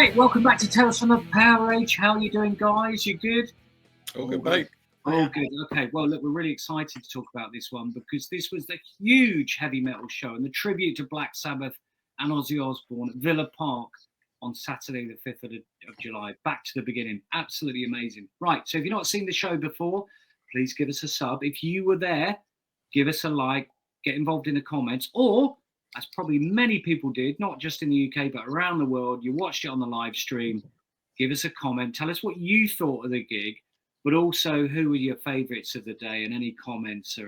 Right, welcome back to Tales from the Power Age. How are you doing, guys? You good? All good, mate. Oh, good. Okay, well, look, we're really excited to talk about this one because this was the huge heavy metal show and the tribute to Black Sabbath and Ozzy Osbourne at Villa Park on Saturday, the 5th of July. Back to the beginning. Absolutely amazing. Right, so if you've not seen the show before, please give us a sub. If you were there, give us a like, get involved in the comments, or as probably many people did, not just in the UK, but around the world, you watched it on the live stream, give us a comment, tell us what you thought of the gig, but also who were your favourites of the day and any comments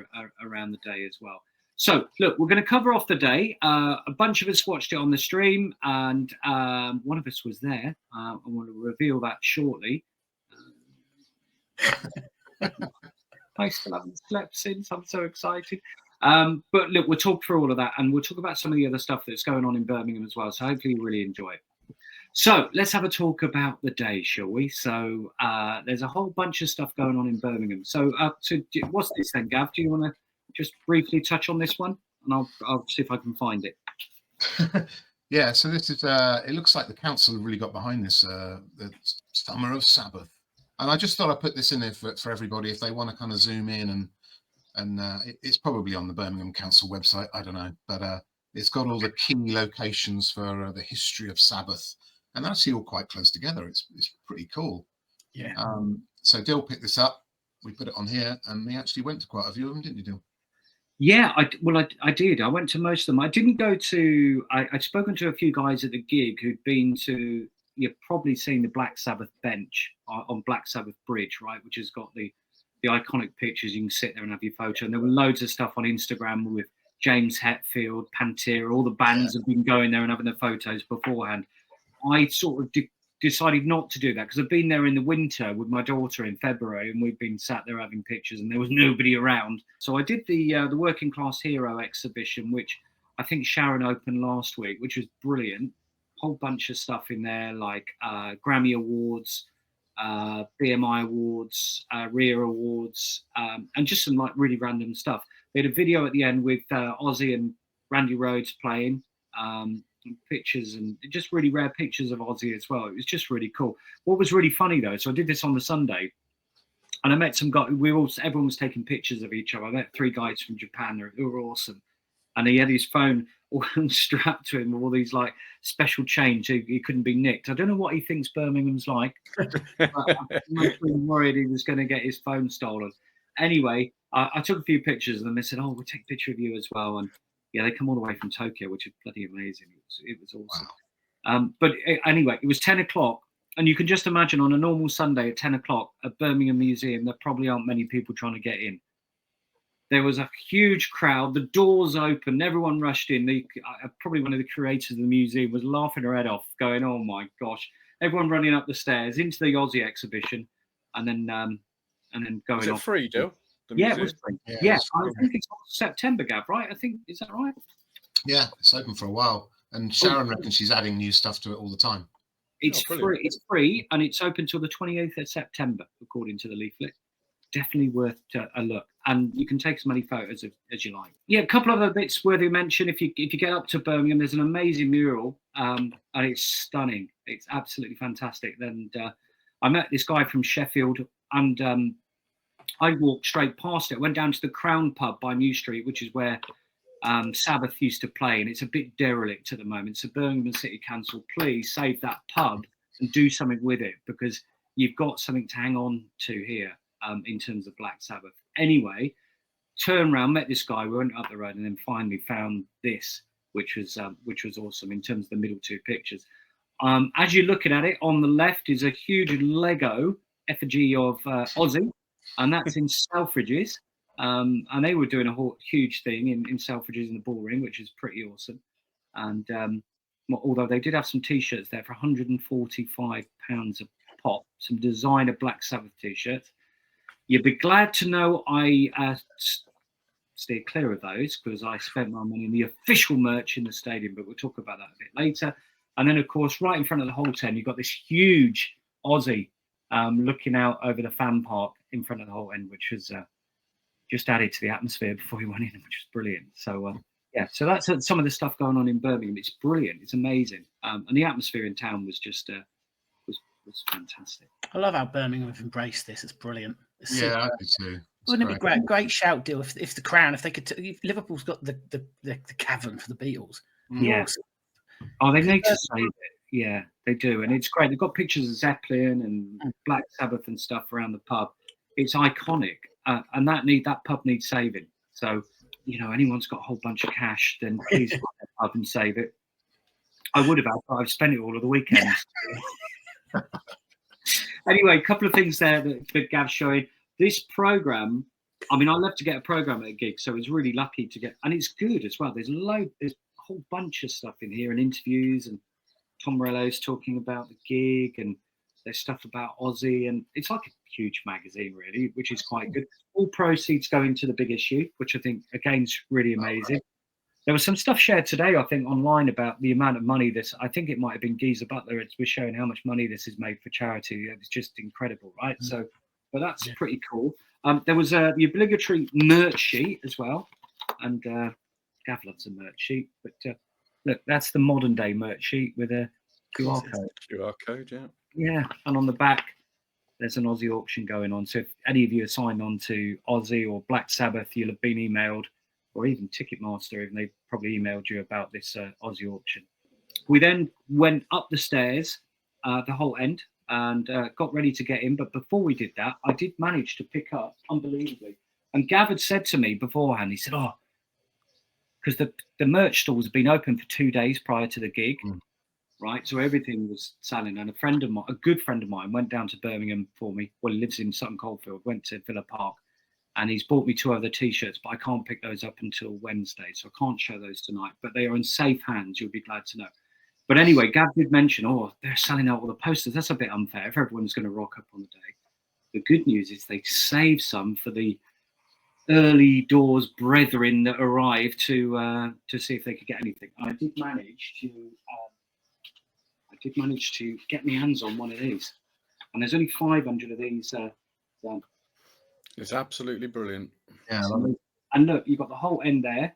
around the day as well. So, look, we're going to cover off the day. A bunch of us watched it on the stream, and one of us was there. I want to reveal that shortly. I still haven't slept since. I'm so excited. But look, we'll talk through all of that, and we'll talk about some of the other stuff that's going on in Birmingham as well. So hopefully you really enjoy it. So let's have a talk about the day, shall we? So there's a whole bunch of stuff going on in Birmingham. So what's this then, Gav? Do you want to just briefly touch on this one? And I'll see if I can find it. Yeah, so this is, it looks like the council really got behind this, the Summer of Sabbath. And I just thought I'd put this in there for everybody if they want to kind of zoom in, and it's probably on the Birmingham Council website, I don't know, but it's got all the key locations for the history of Sabbath, and that's all quite close together. It's pretty cool. Yeah. So Dill picked this up, we put it on here, and he actually went to quite a few of them, didn't you, Dill? Yeah, I did. I went to most of them. I didn't go to. I'd spoken to a few guys at the gig who'd been to. You've probably seen the Black Sabbath bench on Black Sabbath Bridge, right? Which has got the iconic pictures. You can sit there and have your photo. And there were loads of stuff on Instagram with James Hetfield, Pantera. All the bands have been going there and having their photos beforehand. I sort of decided not to do that because I've been there in the winter with my daughter in February, and we've been sat there having pictures, and there was nobody around. So I did the Working Class Hero exhibition, which I think Sharon opened last week, which was brilliant. Whole bunch of stuff in there, like Grammy Awards, BMI Awards, RIA Awards, and just some like really random stuff. They had a video at the end with Ozzy and Randy Rhoads playing. Pictures and just really rare pictures of Ozzy as well. It was just really cool. What was really funny though, so I did this on the Sunday, and I met some guys. Everyone was taking pictures of each other. I met 3 guys from Japan who were awesome, and he had his phone all strapped to him with all these like special chains so he couldn't be nicked. I don't know what he thinks Birmingham's like, but I'm worried he was going to get his phone stolen. Anyway, I took a few pictures of them. They said, "Oh, we'll take a picture of you as well." And yeah, they come all the way from Tokyo, which is bloody amazing. It was awesome. Wow. But anyway, it was 10 o'clock. And you can just imagine on a normal Sunday at 10 o'clock at Birmingham Museum, there probably aren't many people trying to get in. There was a huge crowd. The doors opened. Everyone rushed in. Probably one of the curators of the museum was laughing her head off, going, "Oh, my gosh." Everyone running up the stairs into the Ozzy exhibition and then going off. Is it free, Joe? Yeah, it was free. Yeah, I think it's September, Gav, right? I think, is that right? Yeah, it's open for a while. And Sharon reckons she's adding new stuff to it all the time. It's free. It's free, and it's open till the 28th of September, according to the leaflet. Definitely worth a look. And you can take as many photos as you like. Yeah, a couple of other bits worthy of mention. If you get up to Birmingham, there's an amazing mural, and it's stunning. It's absolutely fantastic. And I met this guy from Sheffield, and I walked straight past it, went down to the Crown pub by New Street, which is where Sabbath used to play, and it's a bit derelict at the moment. So Birmingham City Council, please save that pub and do something with it, because you've got something to hang on to here in terms of Black Sabbath. Anyway, turned around, met this guy, we went up the road, and then finally found this, which was awesome in terms of the middle 2 pictures. As you're looking at it, on the left is a huge Lego effigy of Ozzy, and that's in Selfridges. And they were doing a huge thing in Selfridges in the Bullring, which is pretty awesome. And although they did have some T-shirts there for £145 a pop, some designer Black Sabbath T-shirts. You'd be glad to know I steer clear of those because I spent my money in the official merch in the stadium, but we'll talk about that a bit later. And then, of course, right in front of the whole tent, you've got this huge Ozzy looking out over the fan park in front of the whole end, which was just added to the atmosphere before we went in, which was brilliant. So, yeah, so that's some of the stuff going on in Birmingham. It's brilliant. It's amazing. And the atmosphere in town was just was fantastic. I love how Birmingham have embraced this. It's brilliant. It's Yeah, I do too. Wouldn't it be great? Great shout deal if the Crown, if they could. If Liverpool's got the cavern for the Beatles. Yeah. Oh, they need to save it. Yeah, they do, and it's great. They've got pictures of Zeppelin and Black Sabbath and stuff around the pub. It's iconic, and that pub needs saving. So, anyone's got a whole bunch of cash, then please find that pub and save it. I would have, but I've spent it all of the weekends. Anyway, a couple of things there that Gav's showing. This program, I mean, I love to get a program at a gig, so I was really lucky to get, and it's good as well. There's a whole bunch of stuff in here and interviews, and Tom Morello's talking about the gig, and there's stuff about Ozzy, and it's like a huge magazine, really, which is quite good. All proceeds go into the big issue, which I think, again, is really amazing. There was some stuff shared today, I think, online about the amount of money this, I think it might have been Geezer Butler, was showing how much money this is made for charity. It was just incredible, right? So, but that's pretty cool. There was the obligatory merch sheet as well, and Gav loves a merch sheet, but look, that's the modern day merch sheet with a QR code. QR code, yeah. Yeah, and on the back, there's an Ozzy auction going on. So if any of you are signed on to Ozzy or Black Sabbath, you'll have been emailed, or even Ticketmaster, and they probably emailed you about this Ozzy auction. We then went up the stairs, the whole end, and got ready to get in. But before we did that, I did manage to pick up, unbelievably. And Gav had said to me beforehand, he said, because the merch stalls had been open for 2 days prior to the gig, right? So everything was selling. And a good friend of mine, went down to Birmingham for me. Well, he lives in Sutton Coldfield, went to Villa Park, and he's bought me 2 other T-shirts, but I can't pick those up until Wednesday, so I can't show those tonight. But they are in safe hands, you'll be glad to know. But anyway, Gav did mention, they're selling out all the posters. That's a bit unfair if everyone's going to rock up on the day. The good news is they saved some for the early doors brethren that arrived to see if they could get anything. I did manage to get my hands on one of these, and there's only 500 of these done. It's absolutely brilliant. Yeah, and look, you've got the whole end there,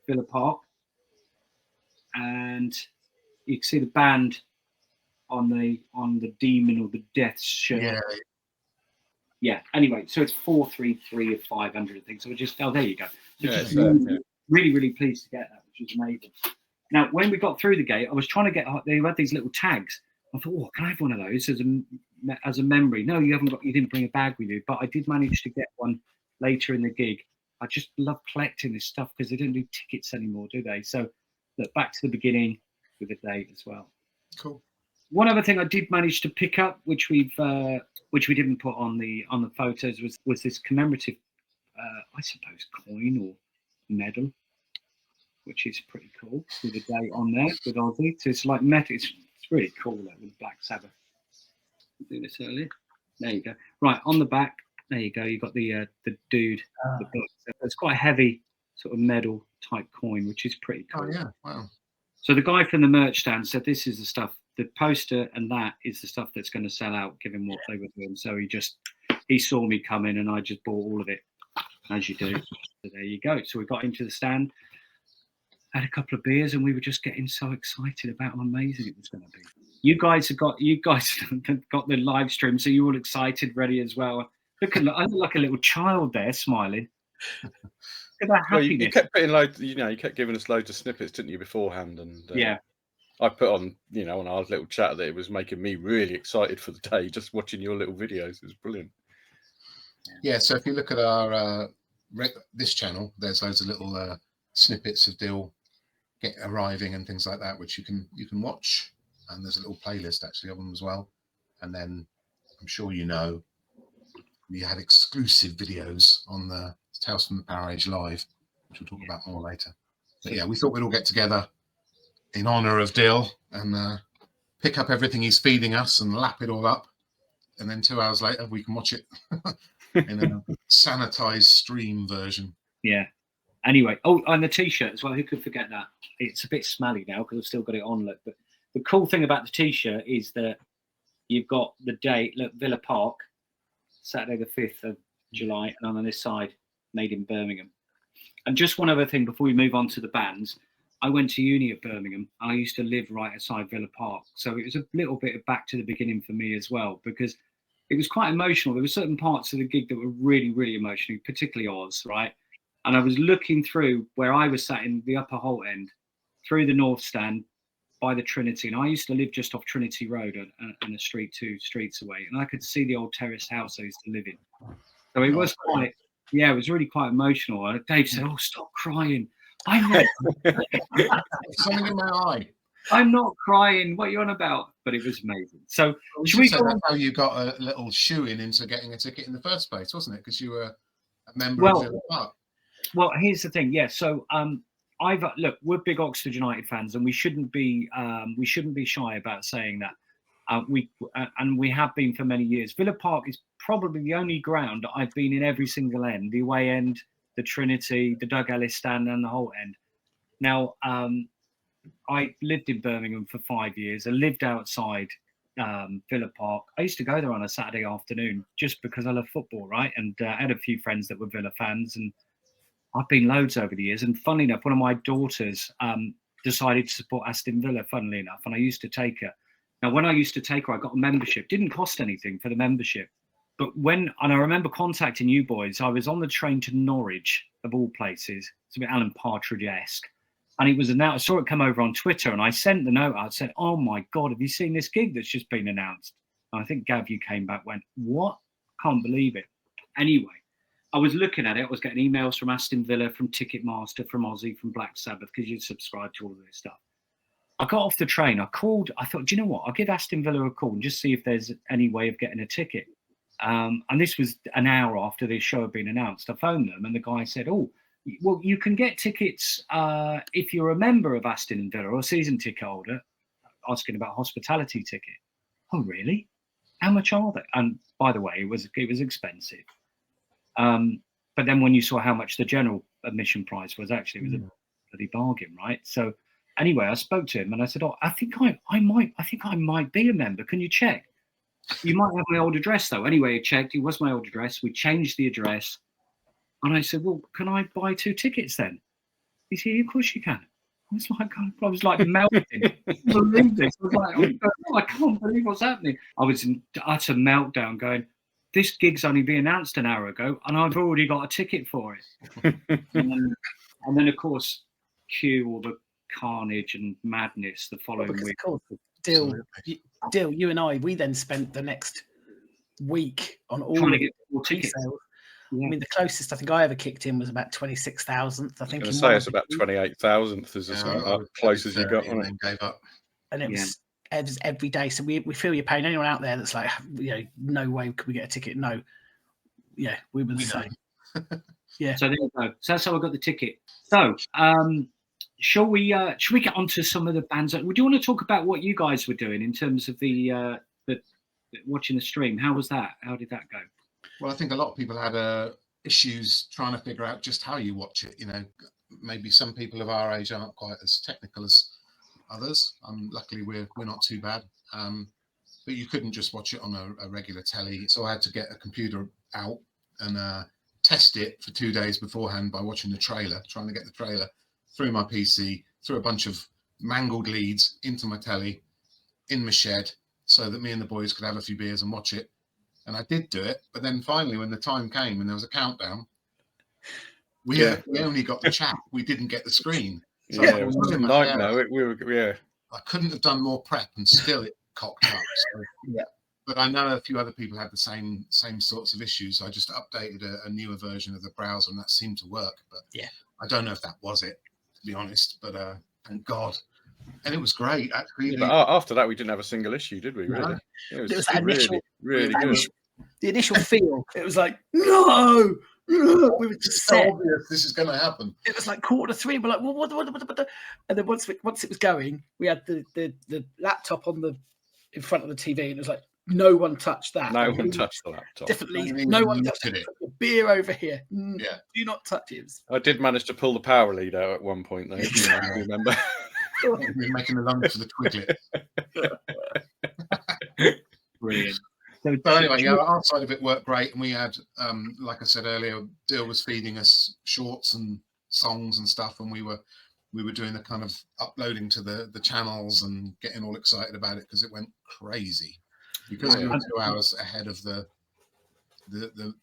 Villa Park, and you can see the band on the demon or the death shirt. Yeah. Anyway, so it's 433 of 500 things. So we're just there you go. So really, really pleased to get that, which is amazing. Now, when we got through the gate, I was trying to get. They had these little tags. I thought, can I have one of those as a memory? No, you didn't bring a bag with you, but I did manage to get one later in the gig. I just love collecting this stuff because they don't do tickets anymore, do they? So, look, back to the beginning with the date as well. Cool. One other thing I did manage to pick up, which we didn't put on the photos, was this commemorative, I suppose, coin or medal, which is pretty cool with a date on there with Ozzy. So it's like metal. It's really cool with Black Sabbath. I'll do this earlier. There you go. Right on the back. There you go. You got the dude. It's quite a heavy sort of medal type coin, which is pretty cool. Oh yeah! Wow. So the guy from the merch stand said, "This is the stuff. The poster and that is the stuff that's going to sell out, given what they were doing." So he saw me coming, and I just bought all of it, as you do. So there you go. So we got into the stand, had a couple of beers, and we were just getting so excited about how amazing it was going to be. You guys have got the live stream, so you're all excited, ready as well. I look like a little child there, smiling. Look at that happiness. You kept putting you kept giving us loads of snippets, didn't you, beforehand? And yeah. I put on, on our little chat that it was making me really excited for the day, just watching your little videos. It was brilliant. Yeah, so if you look at our this channel, there's loads of little snippets of Dill arriving and things like that, which you can watch. And there's a little playlist actually of them as well. And then I'm sure we had exclusive videos on the Tales from the Powerage Live, which we'll talk about more later. But yeah, we thought we'd all get together in honor of Dill and pick up everything he's feeding us and lap it all up. And then 2 hours later, we can watch it in a sanitized stream version. Yeah. Anyway, and the T-shirt as well. Who could forget that? It's a bit smelly now because I've still got it on. Look, but the cool thing about the T-shirt is that you've got the date. Look, Villa Park, Saturday the 5th of July, and on this side, made in Birmingham. And just one other thing before we move on to the bands. I went to uni at Birmingham. I used to live right outside Villa Park. So it was a little bit of back to the beginning for me as well, because it was quite emotional. There were certain parts of the gig that were really, really emotional, particularly Oz, right? And I was looking through where I was sat in the upper Holt end, through the North Stand, by the Trinity. And I used to live just off Trinity Road and a street 2 streets away. And I could see the old terrace house I used to live in. So it was quite, it was really quite emotional. And Dave said, "Oh, stop crying." I'm not, Something in my eye. I'm not crying. What are you on about? But it was amazing. So Should we say that's how you got a little shoe-in into getting a ticket in the first place, wasn't it? Because you were a member of Villa Park. Well, here's the thing. Yeah. So look, we're big Oxford United fans, and we shouldn't be shy about saying that. We have been for many years. Villa Park is probably the only ground that I've been in every single end, the away end, the Trinity, the Doug Ellis stand, and the Holt end. Now, I lived in Birmingham for 5 years. I lived outside Villa Park. I used to go there on a Saturday afternoon just because I love football, right? And I had a few friends that were Villa fans, and I've been loads over the years. And funnily enough, one of my daughters decided to support Aston Villa, funnily enough, and I used to take her. Now, when I used to take her, I got a membership. Didn't cost anything for the membership. But and I remember contacting you boys, I was on the train to Norwich, of all places. It's a bit Alan Partridge-esque. And it was announced. I saw it come over on Twitter, and I sent the note. I said, "Oh my God, have you seen this gig that's just been announced?" And I think Gav, you came back, went, "What? Can't believe it." Anyway, I was looking at it. I was getting emails from Aston Villa, from Ticketmaster, from Ozzy, from Black Sabbath, because you subscribe to all of this stuff. I got off the train. I called. I thought, do you know what? I'll give Aston Villa a call and just see if there's any way of getting a ticket. And this was an hour after this show had been announced. I phoned them, and the guy said, "Oh, well, you can get tickets if you're a member of Aston Villa or a season ticket holder." Asking about hospitality ticket. "Oh, really? How much are they?" And by the way, it was expensive. But then when you saw how much the general admission price was, actually, it was a bloody bargain, right? So anyway, I spoke to him and I said, "Oh, I think I might be a member. Can you check? You might have my old address though." Anyway, he checked. It was my old address. We changed the address. And I said, "Well, can I buy 2 tickets then?" He said, "Of course you can." I was like melting. I believe this. I was like, "Oh, I can't believe what's happening." I was in utter meltdown going, "This gig's only been announced an hour ago and I've already got a ticket for it." and then of course, cue all the carnage and madness the following week. Dill, you and I, we then spent the next week on all trying of to get more tickets. sales. Yeah. I mean, the closest I think I ever kicked in was about 26,000th. I think. I was going to say it's about 28,000th is close as you got on it. And gave up. And it was every day. So we feel your pain. Anyone out there that's like, no way could we get a ticket? No. Yeah, we were the same. Yeah. So there you go. So that's how I got the ticket. So shall we get onto some of the bands? Would you want to talk about what you guys were doing in terms of the watching the stream? How was that? How did that go? Well, I think a lot of people had issues trying to figure out just how you watch it. Maybe some people of our age aren't quite as technical as others. Luckily, we're not too bad. But you couldn't just watch it on a regular telly. So I had to get a computer out and test it for 2 days beforehand by watching the trailer, trying to get the trailer through my PC, through a bunch of mangled leads into my telly, in my shed, so that me and the boys could have a few beers and watch it. And I did do it, but then finally, when the time came and there was a countdown, we only got the chat. We didn't get the screen. So it was a nightmare. I couldn't have done more prep, and still it cocked up. So, but I know a few other people had the same sorts of issues. So I just updated a newer version of the browser, and that seemed to work. But I don't know if that was it, to be honest. But thank God. And it was great, actually. But after that, we didn't have a single issue, did we? Really? It was really good. The initial feel, it was like, no, we were just so obvious this is going to happen. It was like 2:45. We're like, well, what? And then once it was going, we had the laptop in front of the TV, and it was like, no one touched that. No one touched the laptop. Definitely, no one touched it. Put your beer over here. Yeah. Do not touch it. I did manage to pull the power lead out at one point, though. I remember. We're making a lunge for the Twiglet. Brilliant. So anyway, our side of it worked great, and we had, like I said earlier, Dill was feeding us shorts and songs and stuff, and we were we were doing the kind of uploading to the channels and getting all excited about it because it went crazy. Because we were 2 hours ahead of the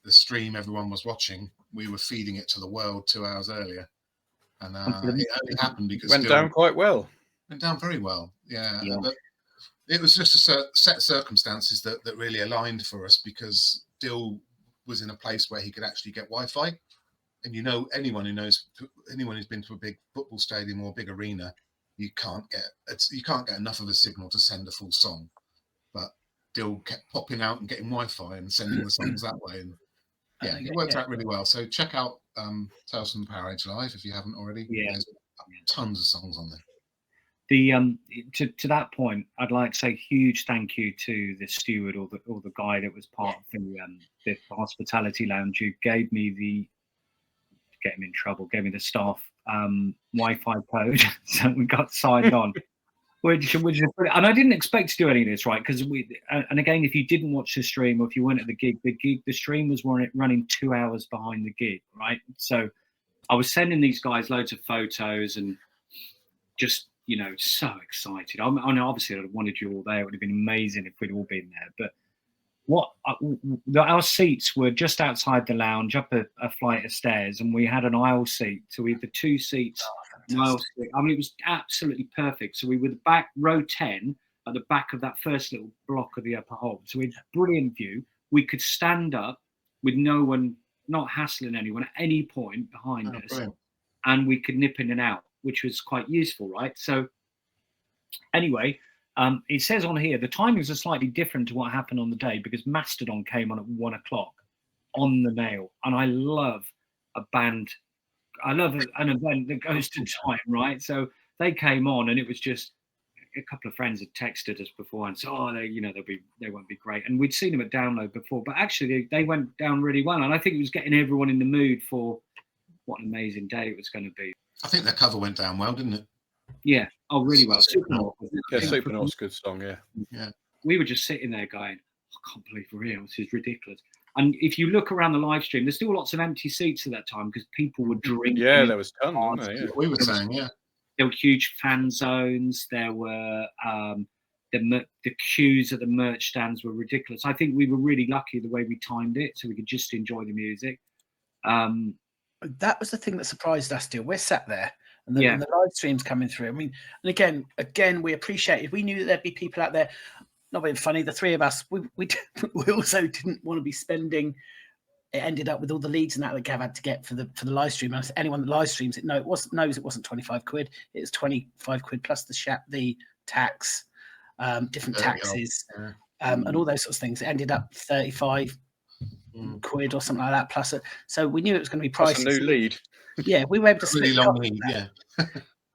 stream everyone was watching, we were feeding it to the world 2 hours earlier. And it only happened because went down quite well. Went down very well, yeah. Yeah. But it was just a set circumstances that really aligned for us, because Dill was in a place where he could actually get Wi-Fi. And anyone who's been to a big football stadium or a big arena, you can't get enough of a signal to send a full song. But Dill kept popping out and getting Wi-Fi and sending the songs that way, and it worked out really well. So check out Tales from the Powerage Live if you haven't already. Yeah, there's tons of songs on there. To that point, I'd like to say huge thank you to the steward or the guy that was part of the hospitality lounge, who gave me the staff Wi-Fi code, so we got signed on. Which and I didn't expect to do any of this, right? Because and again, if you didn't watch the stream, or if you weren't at the gig, the stream was running 2 hours behind the gig, right? So I was sending these guys loads of photos and just, so excited. I mean, obviously I wanted you all there. It would have been amazing if we'd all been there. But our seats were just outside the lounge, up a flight of stairs, and we had an aisle seat. So we had the 2 seats. Aisle seat. I mean, it was absolutely perfect. So we were the back row 10 at the back of that first little block of the upper hall. So we had brilliant view. We could stand up with no one, not hassling anyone at any point behind us, brilliant. And we could nip in and out, which was quite useful, right? So anyway, it says on here the timings are slightly different to what happened on the day, because Mastodon came on at 1 o'clock on the nail, and I love a band. I love an event that goes to time, right? So they came on, and it was just a couple of friends had texted us before and said, "Oh, they won't be great." And we'd seen them at Download before, but actually they went down really well, and I think it was getting everyone in the mood for what an amazing day it was going to be. I think the cover went down well, didn't it? Yeah. Oh, really well. Supernaut's good song. Yeah. We were just sitting there going, "I can't believe we're here. This is ridiculous." And if you look around the live stream, there's still lots of empty seats at that time because people were drinking. Yeah, there was tons, wasn't there? Yeah. We were saying, yeah. There were huge fan zones. There were the queues at the merch stands were ridiculous. I think we were really lucky the way we timed it, so we could just enjoy the music. That was the thing that surprised us. Still, we're sat there, and the live stream's coming through. I mean, and again, we appreciated. We knew that there'd be people out there. Not being funny, the three of us, we also didn't want to be spending. It ended up with all the leads and that Gav had to get for the live stream. And anyone that live streams it knows it wasn't 25 quid. It was 25 quid plus the tax, different taxes, and all those sorts of things. It ended up 35 quid or something like that. Plus, so we knew it was going to be pricey. That's a new lead. Yeah, we were able to split really long lead. Yeah.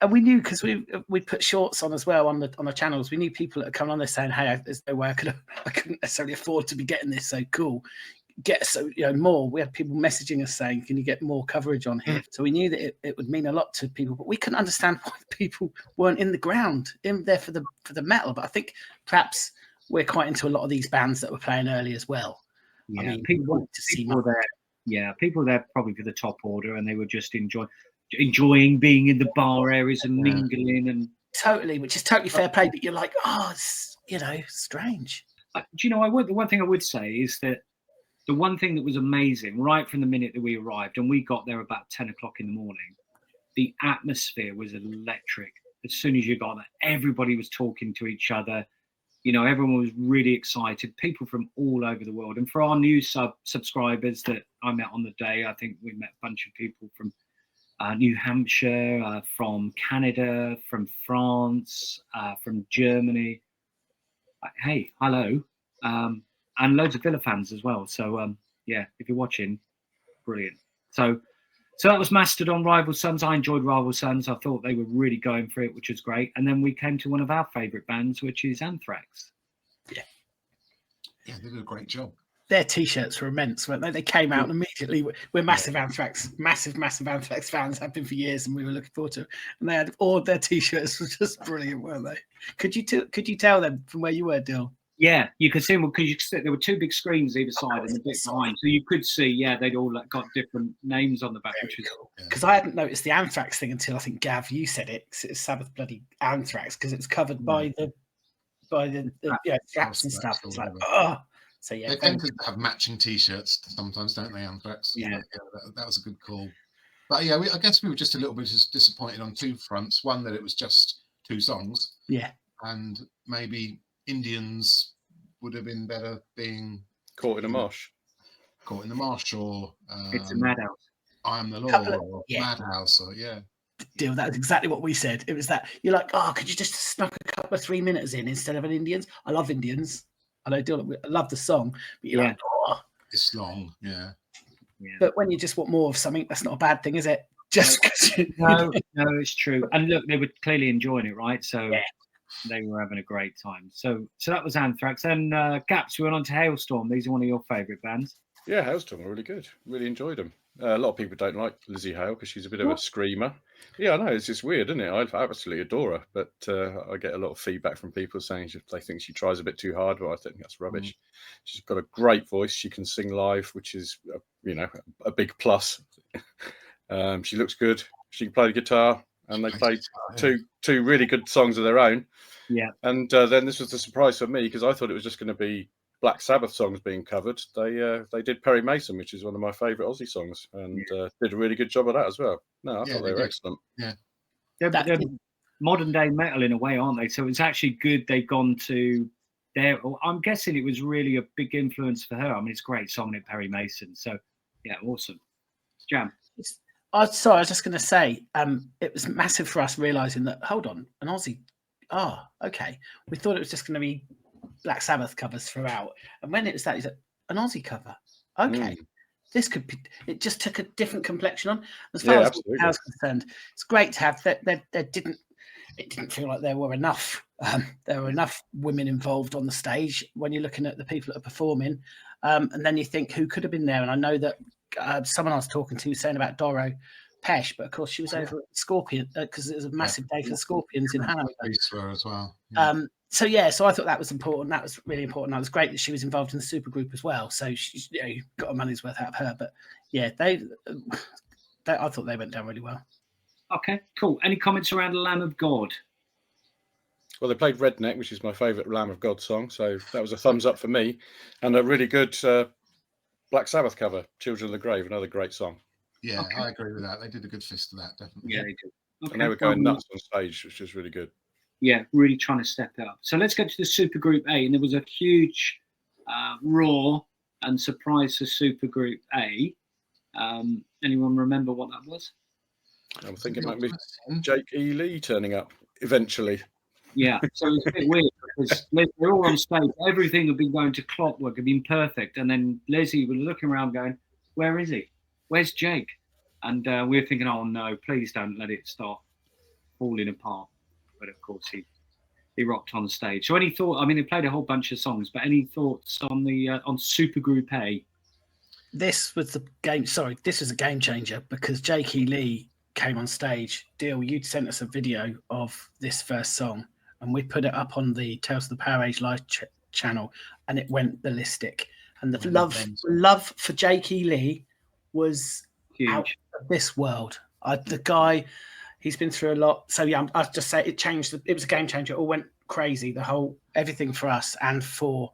And we knew, because we put shorts on as well on the channels. We knew people that had come on there saying, "Hey, there's no way I couldn't necessarily afford to be getting this. So cool, more." We had people messaging us saying, "Can you get more coverage on here?" So we knew that it would mean a lot to people, but we couldn't understand why people weren't in the ground in there for the metal. But I think perhaps we're quite into a lot of these bands that were playing early as well. Yeah, I mean, people wanted to see more there. Yeah, people there probably for the top order, and they were just enjoying being in the bar areas and mingling and totally, which is totally fair play. But you're like, it's strange. Do you know? The one thing I would say is that the one thing that was amazing right from the minute that we arrived, and we got there about 10 o'clock in the morning, the atmosphere was electric. As soon as you got there, everybody was talking to each other. Everyone was really excited. People from all over the world. And for our new subscribers that I met on the day, I think we met a bunch of people from New Hampshire, from Canada, from France, from Germany. Hey, hello. And loads of Villa fans as well. So, if you're watching, brilliant. So that was Mastodon, Rival Sons. I enjoyed Rival Sons. I thought they were really going for it, which was great. And then we came to one of our favourite bands, which is Anthrax. Yeah, they did a great job. Their T-shirts were immense, weren't they? They came out and immediately. We're massive Anthrax fans. Have been for years, and we were looking forward to it. And they had all their T-shirts were just brilliant, weren't they? Could you tell them from where you were, Dill? Yeah, you could see them because there were two big screens either side and a bit behind, so you could see. Yeah, they'd all got different names on the back, which was cool. Because I hadn't noticed the Anthrax thing until I think Gav, you said it. Cause it's Sabbath bloody Anthrax because it's covered by the straps and stuff. It's like, oh, so yeah. They tend to have matching T-shirts sometimes, don't they, Anthrax? Yeah, that was a good call. But yeah, I guess we were just a little bit disappointed on two fronts. One, that it was just two songs. Yeah. And maybe Indians would have been better being Caught in a Marsh. Caught in the Marsh, or It's a Madhouse. I Am the Law, or Madhouse, or Deal. That was exactly what we said. It was that you're like, oh, could you just snuck a couple of 3 minutes in instead of an Indians? I love Indians. I love the song, but you're like, oh, it's long, yeah. But when you just want more of something, that's not a bad thing, is it? Just no, it's true. And look, they were clearly enjoying it, right? So they were having a great time. So that was Anthrax. And Gaps, we went on to Hailstorm. These are one of your favourite bands. Yeah, Hailstorm were really good. Really enjoyed them. A lot of people don't like Lizzie Hale because she's a bit of a screamer. Yeah, I know, it's just weird, isn't it? I absolutely adore her, but I get a lot of feedback from people saying they think she tries a bit too hard, but I think that's rubbish. She's got a great voice. She can sing live, which is, a big plus. She looks good. She can play the guitar, and they played two really good songs of their own. Yeah. And then this was the surprise for me because I thought it was just going to be Black Sabbath songs being covered. They did Perry Mason, which is one of my favourite Ozzy songs, and did a really good job of that as well. No, I thought they were excellent. Yeah, they're modern day metal in a way, aren't they? So it's actually good they've gone to there. I'm guessing it was really a big influence for her. I mean, it's a great song in Perry Mason. So yeah, awesome. Jam. Sorry, I was just going to say, it was massive for us realising that. Hold on, an Ozzy. Oh, okay. We thought it was just going to be Black Sabbath covers throughout, and when it was that, is an Ozzy cover. Okay, this could be. It just took a different complexion on. As far as I was concerned, it's great to have that. It didn't feel like there were enough. There were enough women involved on the stage when you're looking at the people that are performing, and then you think who could have been there. And I know that someone I was talking to was saying about Doro Pesh, but of course she was over at Scorpion because it was a massive day for the Scorpions in Hanover as well. So I thought that was important. That was really important. It was great that she was involved in the supergroup as well. So she got a money's worth out of her. But yeah, I thought they went down really well. Okay, cool. Any comments around Lamb of God? Well, they played Redneck, which is my favourite Lamb of God song. So that was a thumbs up for me. And a really good Black Sabbath cover, Children of the Grave, another great song. Yeah, okay. I agree with that. They did a good fist to that, definitely. Yeah, they did. Okay. And they were going nuts on stage, which was really good. Yeah, really trying to step it up. So let's go to the Supergroup A. And there was a huge roar and surprise for Supergroup A. Anyone remember what that was? I'm thinking it might be Jake E. Lee turning up eventually. Yeah, so it's a bit weird because they're all on stage. Everything had been going to clockwork, had been perfect. And then Leslie was looking around going, where is he? Where's Jake? And we were thinking, oh no, please don't let it start falling apart. But of course, he rocked on stage. So any thought? I mean, they played a whole bunch of songs, but any thoughts on the on Supergroup A? This was the game. Sorry, this was a game changer because Jake E. Lee came on stage. Deal, you'd sent us a video of this first song, and we put it up on the Tales of the Power Age live channel, and it went ballistic. And the love for Jake E. Lee was huge. Out of this world. The guy, he's been through a lot. So yeah, I'll just say it changed. It was a game changer. It all went crazy. Everything for us and for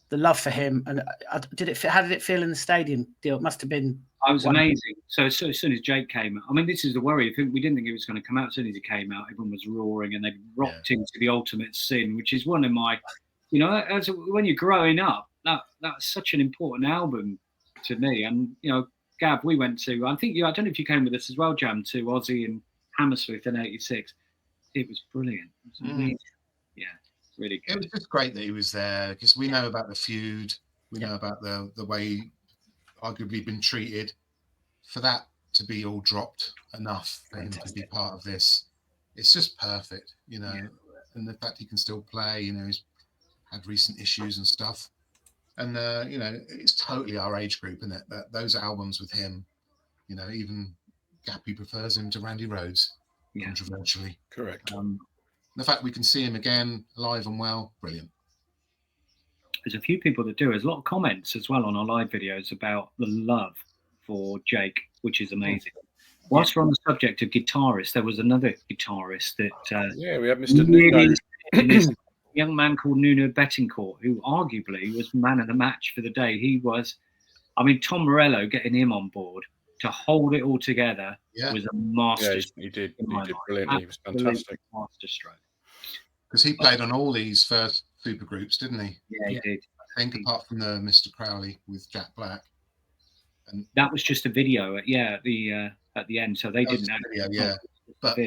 the love for him. And how did it feel in the stadium? Deal, it must have been. I was amazing. So as soon as Jake came out, I mean, this is the worry. We didn't think he was going to come out. As soon as he came out, everyone was roaring and they rocked into The Ultimate Sin, which is one of my, when you're growing up, that's such an important album to me. And Gab, we went to, I don't know if you came with us as well, Jam, to Ozzy and Hammersmith in '86. It was brilliant. It was amazing. Yeah, really good. It was just great that he was there because we know about the feud. We know about the way arguably been treated. For that to be all dropped enough for him to be part of this, it's just perfect, and the fact he can still play, he's had recent issues and stuff. And, it's totally our age group, isn't it? Those albums with him, even Gappy prefers him to Randy Rhoads, controversially. Correct. The fact we can see him again, alive and well, brilliant. there's a few people that do. There's a lot of comments as well on our live videos about the love for Jake, which is amazing. Whilst we're on the subject of guitarists, there was another guitarist that we have Mr. Nuno. This young man called Nuno Bettencourt, who arguably was man of the match for the day. He was, I mean, Tom Morello getting him on board to hold it all together was a masterstroke. Yeah, he did brilliantly. He was fantastic. Masterstroke. Because he played on all these first super groups, didn't he? Yeah, he did. I think apart from the Mr. Crowley with Jack Black. And that was just a video at the end, so they didn't have video, but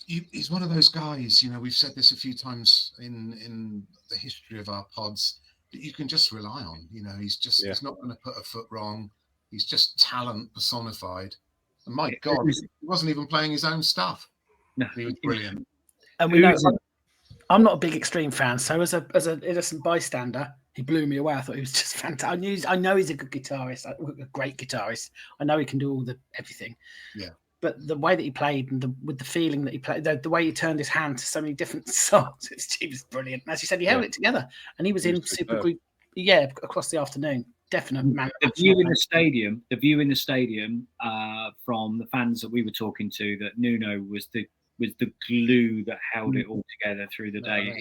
he's one of those guys, you know, we've said this a few times in the history of our pods, that you can just rely on. You know, he's not going to put a foot wrong. He's just talent personified. And my God, he wasn't even playing his own stuff. No, he was brilliant. And we know I'm not a big Extreme fan, so as an innocent bystander, he blew me away. I thought he was just fantastic. I know he's a good guitarist, a great guitarist. I know he can do everything. Yeah. But the way that he played and with the feeling that he played, the way he turned his hand to so many different songs, it was brilliant. And as you said, he held it together, and he was in super group, across the afternoon. Definite man. The view in the stadium from the fans that we were talking to, that Nuno was the glue that held it all together through the day.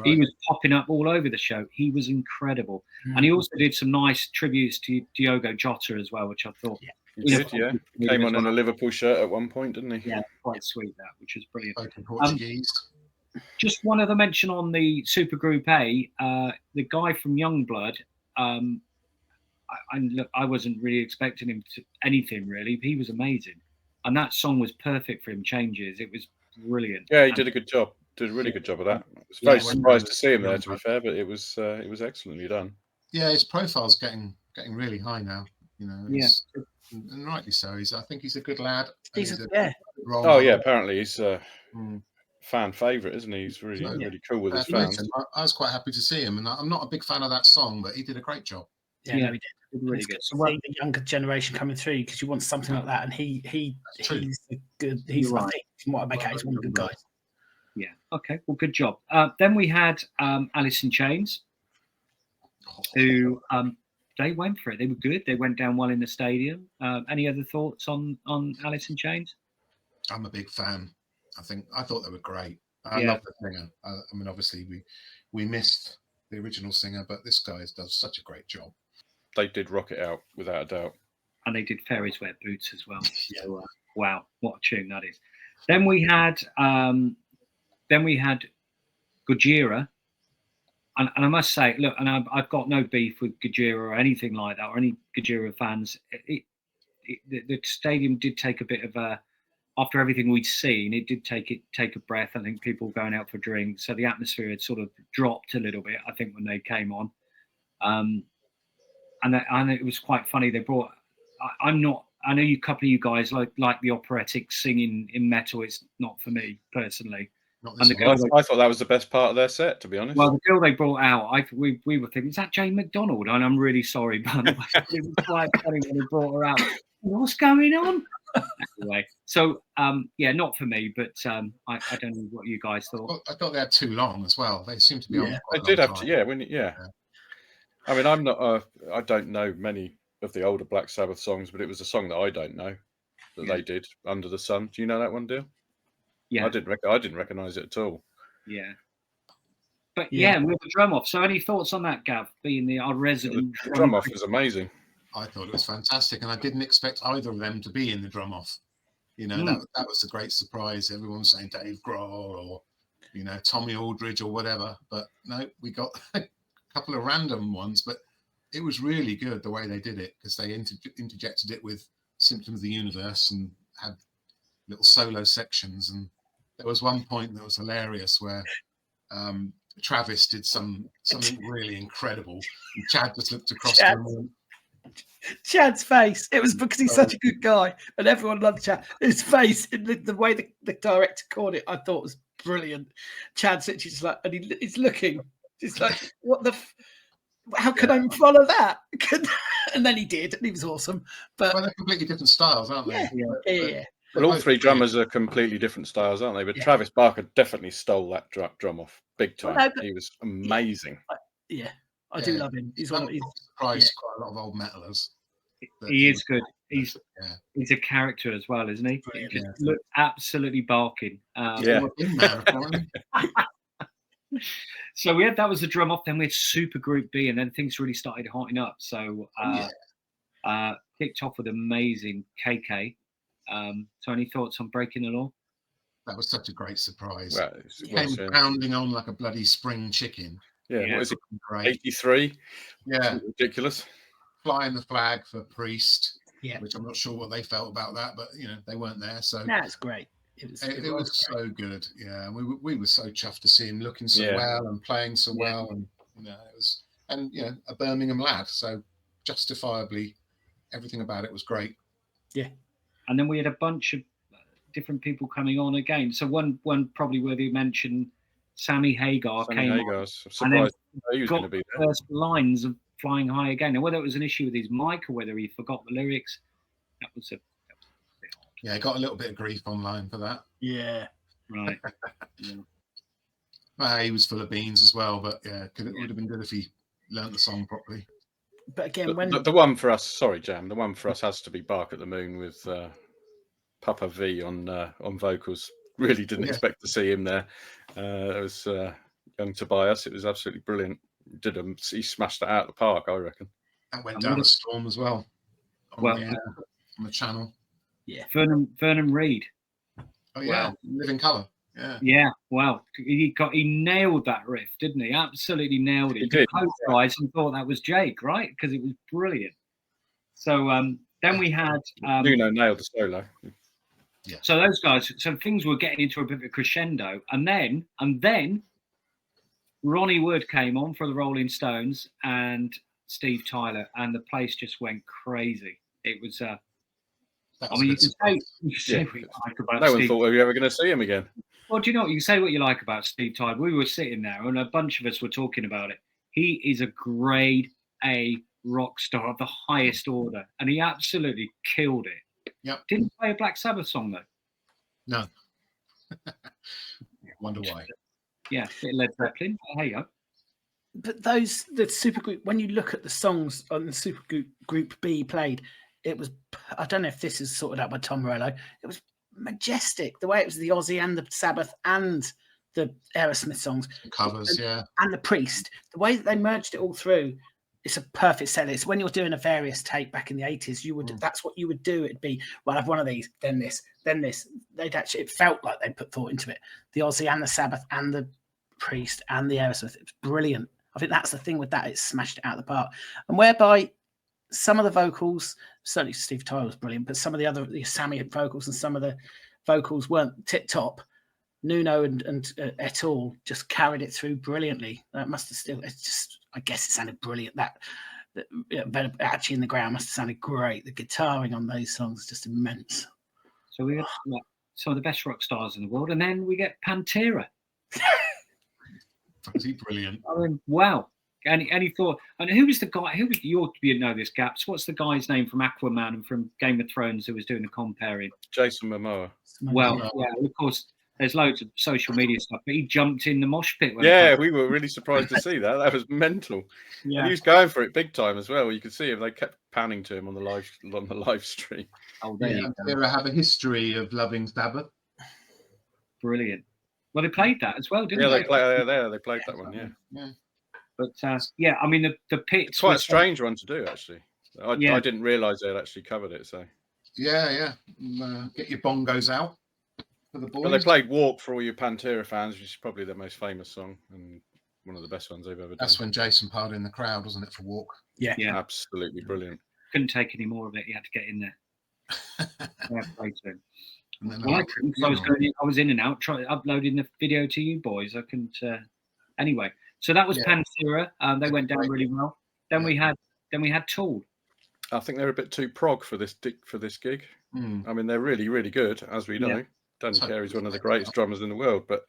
He was popping up all over the show. He was incredible. And he also did some nice tributes to Diogo Jota as well, which I thought came on in a Liverpool shirt at one point, didn't he? Yeah, quite sweet, that, which was brilliant. Portuguese. Just one other mention on the Super Group A, the guy from Youngblood. I wasn't really expecting him to anything really. He was amazing. And that song was perfect for him. Changes. It was brilliant. Yeah, he did a good job. Did a really good job of that. I was very surprised to see him there, to be fair, but it was excellently done. Yeah, his profile's getting really high now. You know. And rightly so. I think he's a good lad. Apparently he's a fan favourite, isn't he? He's really cool with his fans. I was quite happy to see him, and I'm not a big fan of that song, but he did a great job. Yeah, no, he did. Really good. So the younger generation coming through, because you want something like that, and he's good. He's right. I think, from what I make out, he's one of the good guys. Yeah. Okay. Well, good job. Then we had Alice in Chains, who they went for it. They were good. They went down well in the stadium. Any other thoughts on Alice in Chains? I'm a big fan. I thought they were great. I love the singer. I mean, obviously we missed the original singer, but this guy does such a great job. They did rock it out without a doubt, and they did Fairies Wear Boots as well. So wow, what a tune that is! Then we had Gojira, and I must say, look, and I've got no beef with Gojira or anything like that, or any Gojira fans. The stadium did take a bit of a, after everything we'd seen, it did take a breath. I think people going out for drinks, so the atmosphere had sort of dropped a little bit. I think when they came on. And it was quite funny. They brought. I know a couple of you guys like the operatic singing in metal. It's not for me personally. I thought that was the best part of their set, to be honest. Well, the girl they brought out, we were thinking, is that Jane McDonald? And I'm really sorry, but it was quite funny when they brought her out. What's going on? Anyway, so not for me, but I don't know what you guys thought. Well, I thought they had too long as well. They seemed to be on. They did have to, I mean, I don't know many of the older Black Sabbath songs, but it was a song that I don't know that they did, Under the Sun. Do you know that one, Dale? Yeah. I didn't recognise it at all. Yeah. But with the drum off. So any thoughts on that, Gav, being our resident? The drum off was amazing. I thought it was fantastic, and I didn't expect either of them to be in the drum off. You know, that was a great surprise. Everyone's saying Dave Grohl or, you know, Tommy Aldridge or whatever. But no, we got couple of random ones, but it was really good the way they did it, because they interjected it with Symptom of the Universe and had little solo sections. And there was one point that was hilarious where Travis did something really incredible, and Chad just looked across the room. Chad's face, it was because he's such a good guy and everyone loved Chad. His face, the way the director called it, I thought was brilliant. Chad's literally just like, and he's looking just like, what the how could I follow that? And then he did, and he was awesome. But they're completely different styles, aren't they? Yeah. Well, all three drummers are completely different styles, aren't they? But Travis Barker definitely stole that drum off big time. He was amazing. Yeah, I do love him. He's one of surprised quite a lot of old metalers. He is good. He's a character as well, isn't he? Brilliant. He just looked absolutely barking. man, apparently. So that was the drum off. Then we had Super Group B, and then things really started hotting up. So kicked off with amazing KK. So any thoughts on Breaking the Law? That was such a great surprise. Well, Came pounding on like a bloody spring chicken. Yeah, what is it? Great. 83. Yeah, ridiculous. Flying the flag for Priest. Yeah, which I'm not sure what they felt about that, but they weren't there. So that's great. It was so good. Yeah, and we were so chuffed to see him looking so well and playing so well, and it was, and a Birmingham lad, so justifiably everything about it was great. Yeah, and then we had a bunch of different people coming on again. So one probably worthy of mention, Sammy Hagar came on, surprised he was going to be there. First lines of Flying High Again, and whether it was an issue with his mic or whether he forgot the lyrics, that was a bit odd. Yeah, he got a little bit of grief online for that. Yeah, right. He was full of beans as well, but it would have been good if he learnt the song properly. But again, when the one for us, sorry, Jam, the one for us has to be Bark at the Moon with Papa V on vocals. Really didn't expect to see him there. It was young Tobias. It was absolutely brilliant. He smashed it out of the park, I reckon. That went down a storm as well. On the channel. Yeah, Vernon Reid. Oh yeah, wow. Living Colour. Yeah. Wow. He nailed that riff, didn't he? Absolutely nailed it. He did. Close your eyes and thought that was Jake, right? Because it was brilliant. So then we had Nuno nailed the solo. Yeah. So those guys. So things were getting into a bit of a crescendo, and then Ronnie Wood came on for the Rolling Stones and Steve Tyler, and the place just went crazy. It was. I mean, you can say what you like about no Steve. one thought we were ever going to see him again. Well, do you know what? You can say what you like about Steve Tyler. We were sitting there, and a bunch of us were talking about it. He is a grade A rock star of the highest order, and he absolutely killed it. Yep. Didn't play a Black Sabbath song though. No. Wonder why. Yeah, bit of Led Zeppelin. Hey yo. But the supergroup, when you look at the songs on the supergroup B played, it was, I don't know if this is sorted out by Tom Morello, it was majestic. The way it was the Ozzy and the Sabbath and the Aerosmith songs. Covers, and the Priest. The way that they merged it all through, it's a perfect set. It's when you're doing a various tape back in the 80s, you would that's what you would do. It'd be, well, I have one of these, then this, then this. It felt like they'd put thought into it. The Ozzy and the Sabbath and the Priest and the Aerosmith. It was brilliant. I think that's the thing with that. It smashed it out of the park. And whereby some of the vocals, certainly Steve Tyler was brilliant, but some of the Sammy vocals and some of the vocals weren't tip top. Nuno and et al. Just carried it through brilliantly. That must have still, it's just, I guess it sounded brilliant. That actually in the ground must have sounded great. The guitaring on those songs is just immense. So we got some of the best rock stars in the world, and then we get Pantera. Was he brilliant? I mean, wow. Any thought? And who was the guy? Who was you know this, Gaps? What's the guy's name from Aquaman and from Game of Thrones who was doing the comparing? Jason Momoa. Well, yeah, of course. There's loads of social media stuff, but he jumped in the mosh pit. We were really surprised to see that. That was mental. Yeah. And he was going for it big time as well. You could see him; they kept panning to him on the live stream. Oh, there you go. They have a history of loving Sabbath. Brilliant. Well, they played that as well, didn't they? They played that one. Yeah. But I mean the pit. It's quite a strange one to do, actually. I didn't realise they'd actually covered it. So. Yeah. Get your bongos out. But they played Walk for all you Pantera fans, which is probably their most famous song and one of the best ones they've ever done. That's when Jason parted in the crowd, wasn't it, for Walk? Yeah. Absolutely brilliant. Couldn't take any more of it. He had to get in there. I was in and out, uploading the video to you boys. I couldn't. Anyway, so that was Pantera. They went down really well. Then we had Tool. I think they're a bit too prog for this gig. I mean, they're really, really good, as we know. Yeah. Danny Carey's one of the greatest drummers in the world, but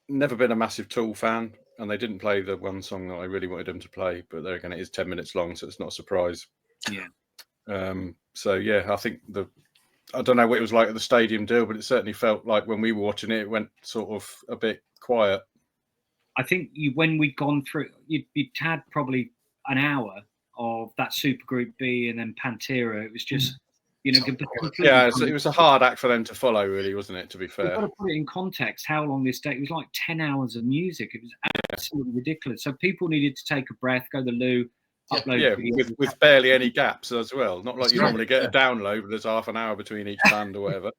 never been a massive Tool fan, and they didn't play the one song that I really wanted them to play, but there again, it is 10 minutes long, so it's not a surprise. Yeah. I think I don't know what it was like at the stadium deal, but it certainly felt like when we were watching it, it went sort of a bit quiet. I think when we'd gone through, you'd had probably an hour of that Supergroup B and then Pantera. It was just, completely. Yeah, it was a hard act for them to follow, really, wasn't it? To be fair, you've got to put it in context. How long this day? It was like 10 hours of music. It was absolutely ridiculous. So people needed to take a breath, go to the loo, upload. with barely any gaps as well. Not like you normally get a download, but there's half an hour between each band or whatever.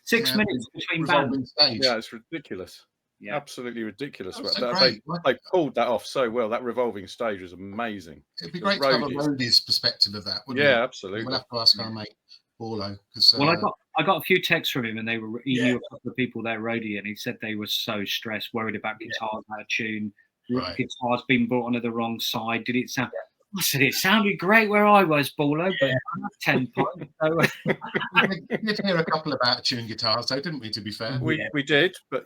6 minutes between bands. Yeah, it's ridiculous. Yeah. Absolutely ridiculous. So they pulled that off so well. That revolving stage was amazing. It'd be great to have a roadie's perspective of that, wouldn't it? Yeah, absolutely. We'll have to ask our mate Paulo. Well, I got a few texts from him, and he knew a couple of people there roadie, and he said they were so stressed, worried about guitars out of tune. Right. Guitars being brought onto the wrong side. Did it sound? I said it sounded great where I was, Paulo, but 10 points. So. We did hear a couple of out-of-tune guitars, though, didn't we? To be fair, we did, but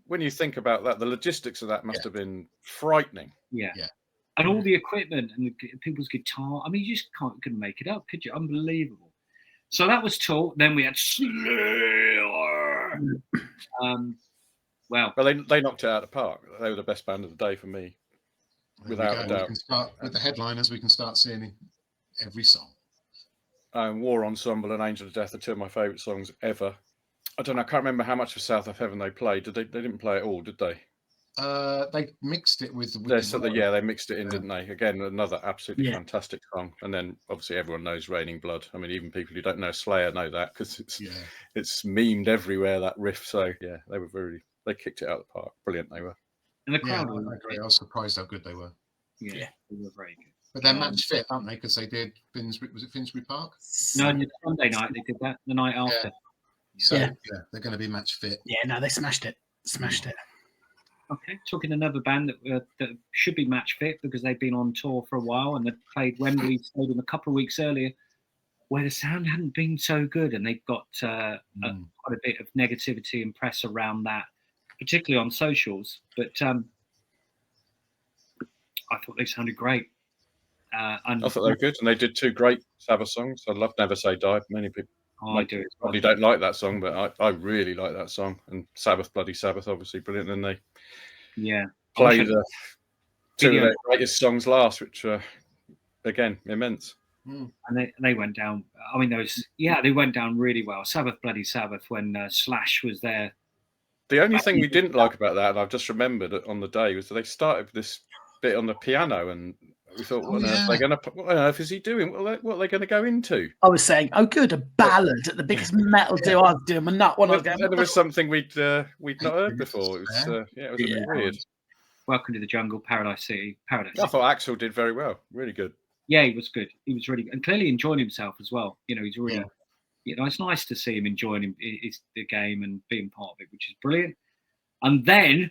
when you think about that, the logistics of that must have been frightening. Yeah. And all the equipment and people's guitar. I mean, you just couldn't make it up, could you? Unbelievable. So that was taught. Then we had Slayer. Well, they knocked it out of the park. They were the best band of the day for me. Without a doubt. We can start with the headliners. We can start seeing every song. War Ensemble and Angel of Death are two of my favourite songs ever. I don't know. I can't remember how much of South of Heaven they played. They didn't play it all, did they? They mixed it with they mixed it in, didn't they? Again, another absolutely fantastic song. And then obviously everyone knows Raining Blood. I mean, even people who don't know Slayer know that because it's memed everywhere, that riff. So they kicked it out of the park. Brilliant they were. And the crowd I was surprised how good they were. Yeah, they were very good. But they're match fit, aren't they? Because they did Finsbury Park? No, Sunday night they did that. The night after. So they're going to be match fit. Yeah, no, they smashed it. Okay, talking another band that should be match fit because they've been on tour for a while and they played Wembley Stadium a couple of weeks earlier, where the sound hadn't been so good, and they've got quite a bit of negativity and press around that, particularly on socials. But I thought they sounded great. I thought they were good, and they did two great Sabbath songs. I love Never Say Die. Many people probably don't like that song, but I really like that song. And Sabbath, Bloody Sabbath, obviously brilliant. And they played two of their greatest songs last, which were again immense. And they went down. I mean, they went down really well. Sabbath, Bloody Sabbath, when Slash was there. The only thing we didn't like about that, and I've just remembered it on the day, was that they started with this bit on the piano, and we thought, what on earth is he doing? What are they going to go into? I was saying, good, a ballad at the biggest metal do I was doing. And that one I was going. There was something we'd not heard before. It was it was a bit weird. Welcome to the Jungle, Paradise City. I thought Axel did very well, really good. Yeah, he was good. He was really good, and clearly enjoying himself as well. He's really. It's nice to see him enjoying the game and being part of it, which is brilliant. And then,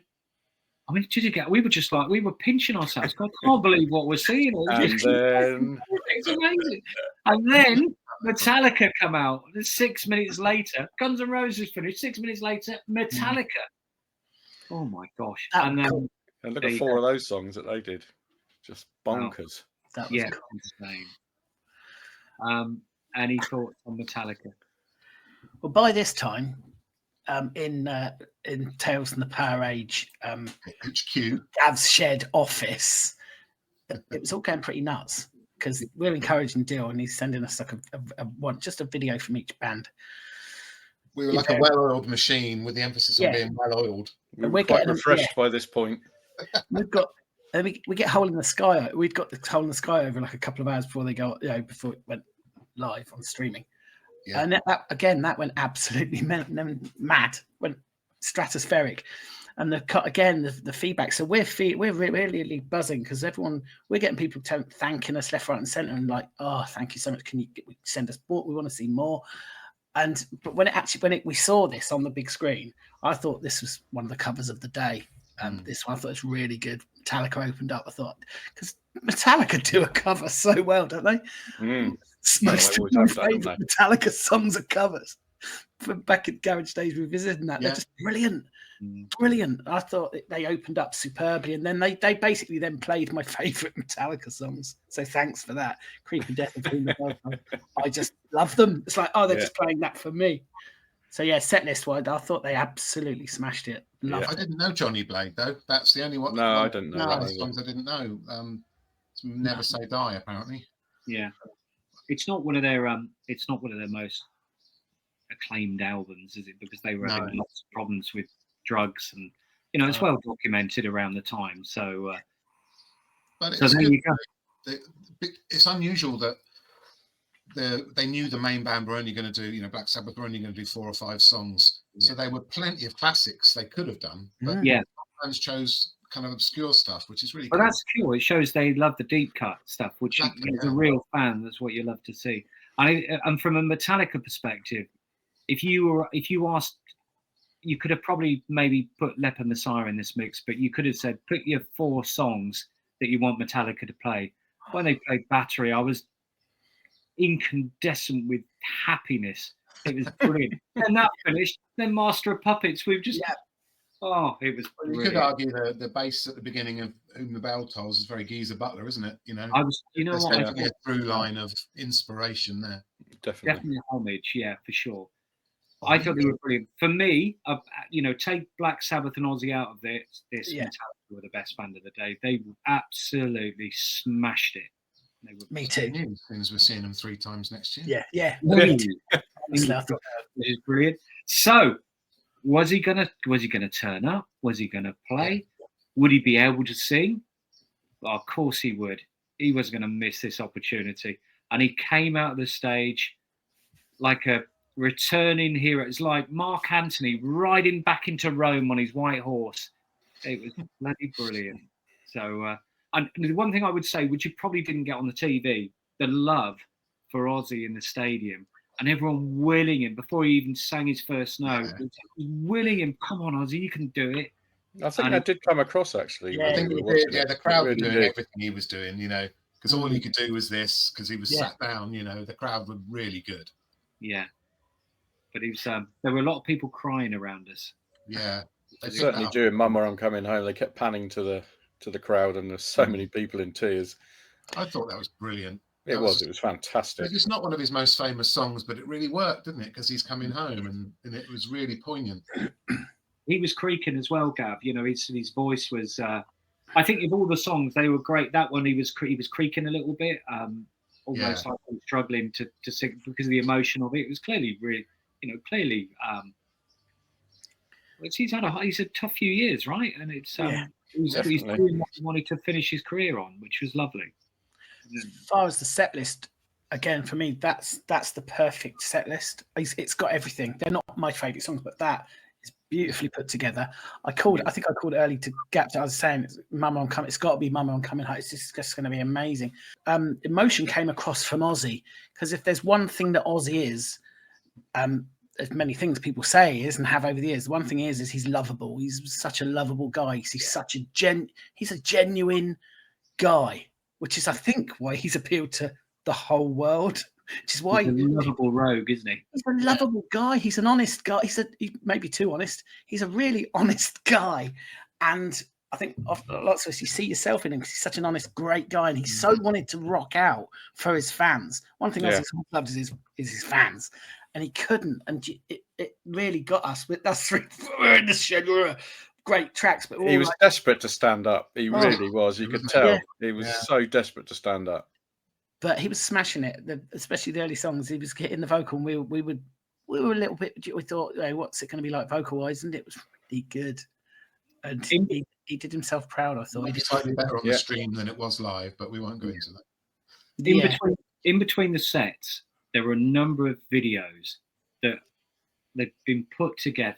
I mean, we were just like, we were pinching ourselves. I can't believe what we're seeing. And then, it's amazing. And then Metallica come out 6 minutes later. Guns N' Roses finished 6 minutes later. Metallica. Oh my gosh! And look at four of those songs that they did, just bonkers. That was insane. Any thoughts on Metallica? Well, by this time, in Tales from the Powerage HQ, Dav's shed office, it was all going pretty nuts because we're encouraging Dill, and he's sending us like just a video from each band. We were like a well-oiled machine with the emphasis on being well-oiled. We're quite refreshed by this point. We've got. We get Hole in the Sky. We'd got the Hole in the Sky over like a couple of hours before before it went live on streaming. Yeah. And that went absolutely mad, went stratospheric. And the feedback. So we're really buzzing because we're getting people thanking us left, right, and centre, and like, oh, thank you so much. Can you send us more? We want to see more. But when we saw this on the big screen, I thought this was one of the covers of the day. This one I thought was really good. Metallica opened up. I thought because Metallica do a cover so well, don't they? Most of my favourite Metallica songs are covers. From back at Garage Days Revisiting that, they're just brilliant. Brilliant. I thought they opened up superbly, and then they basically then played my favourite Metallica songs. So thanks for that. Creep and Death and Freedom. I just love them. It's like, they're just playing that for me. So yeah, set list wise, I thought they absolutely smashed it. Loved I it. didn't know Johnny Blade though. That's the only one. No, I didn't know One of that the either. songs I didn't know. Never Say Die, apparently. Yeah, it's not one of their most acclaimed albums, is it? Because they were having lots of problems with drugs, and it's well documented around the time. So, but so there you go. It's unusual that they knew the main band were only going to do, Black Sabbath were only going to do 4 or 5 songs. Yeah. So there were plenty of classics they could have done, but bands chose kind of obscure stuff, which is really cool. That's cool. It shows they love the deep cut stuff, which as a real fan, that's what you love to see. And from a Metallica perspective, if you asked, you could have probably maybe put Leper Messiah in this mix, but you could have said, put your 4 songs that you want Metallica to play. When they played Battery, I was incandescent with happiness. It was brilliant. And that finished. Then Master of Puppets, we've just it was brilliant. You could argue the bass at the beginning of Whom the Bell Tolls is very Geezer Butler, isn't it? There's definitely a through line of inspiration there. Definitely homage, for sure. I thought they were brilliant. For me, take Black Sabbath and Ozzy out of this, Metallica were the best band of the day. They absolutely smashed it. Me too. As soon as we're seeing them 3 times next year. Yeah. This is brilliant. So, was he gonna turn up? Was he gonna play? Would he be able to sing? Well, of course he would. He was going to miss this opportunity, and he came out of the stage like a returning hero. It's like Mark Antony riding back into Rome on his white horse. It was bloody brilliant. So. And the one thing I would say, which you probably didn't get on the TV, the love for Ozzy in the stadium, and everyone willing him before he even sang his first note, willing him, come on, Ozzy, you can do it. I think that did come across, actually. I think the crowd were doing everything he was doing, because all he could do was this, because he was sat down, the crowd were really good. Yeah. But he was, there were a lot of people crying around us. Yeah. Certainly during Mama, I'm Coming Home, they kept panning to the crowd, and there's so many people in tears. I thought that was brilliant. It was fantastic. It's not one of his most famous songs, but it really worked, didn't it? Because he's coming home, and it was really poignant. He was creaking as well, Gav. His voice was. I think of all the songs, they were great. That one, he was creaking a little bit, almost like he was struggling to sing because of the emotion of it. It was clearly really, he's had a tough few years, right? And it's he's doing what he wanted to finish his career on, which was lovely. As far as the set list, again, for me, that's the perfect set list. It's got everything. They're not my favourite songs, but that is beautifully put together. I think I called early to Gap. I was saying, Mama, I'm Coming. It's got to be Mama, I'm Coming Home. It's just going to be amazing. Emotion came across from Ozzy, because if there's one thing that Ozzy is, as many things people say is and have over the years, one thing is he's lovable. He's such a lovable guy. He's he's a genuine guy, which is, I think, why he's appealed to the whole world. Which is why he's a lovable rogue, isn't he? He's a lovable guy. He's an honest guy. He may be too honest. He's a really honest guy, and I think lots of us, you see yourself in him because he's such an honest, great guy, and he's so wanted to rock out for his fans. One thing Ozzy loves is his fans. And he couldn't, and it really got us. With us 3 in the shed, great tracks, but he was desperate to stand up. He really was. You could tell he was so desperate to stand up. But he was smashing it, especially the early songs. He was hitting the vocal, and we were a little bit. We thought, what's it going to be like vocal wise? And it was really good. And he did himself proud. I thought maybe slightly better on the stream than it was live, but we won't go into that. In between the sets, there were a number of videos that they've been put together,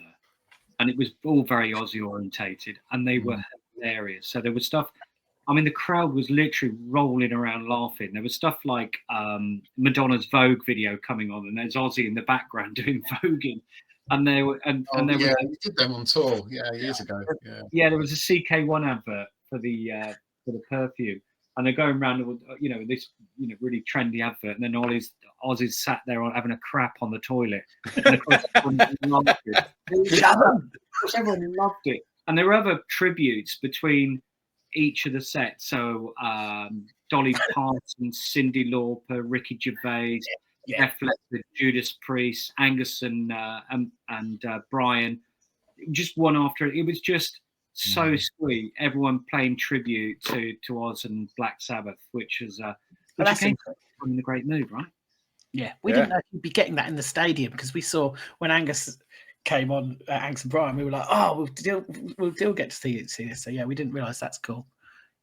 and it was all very Ozzy orientated, and they were hilarious. So there was stuff. I mean, the crowd was literally rolling around laughing. There was stuff like Madonna's Vogue video coming on, and there's Ozzy in the background doing voguing, and there were he did them on tour, years ago. There was a CK1 advert for the perfume. And they're going around with, this, really trendy advert. And then Ozzy's sat there having a crap on the toilet. And of course, everyone loved it. And there were other tributes between each of the sets. So Dolly Parton, Cyndi Lauper, Ricky Gervais. Yeah. Def Leppard, Judas Priest, Angus and Brian, just one after it was just so sweet. Everyone playing tribute to Oz and Black Sabbath, which is which that's again in the great mood, right? Yeah, we didn't know you'd be getting that in the stadium, because we saw when Angus came on, Angus and Brian, we were like, oh, we'll still get to see this. So yeah, we didn't realise that's cool.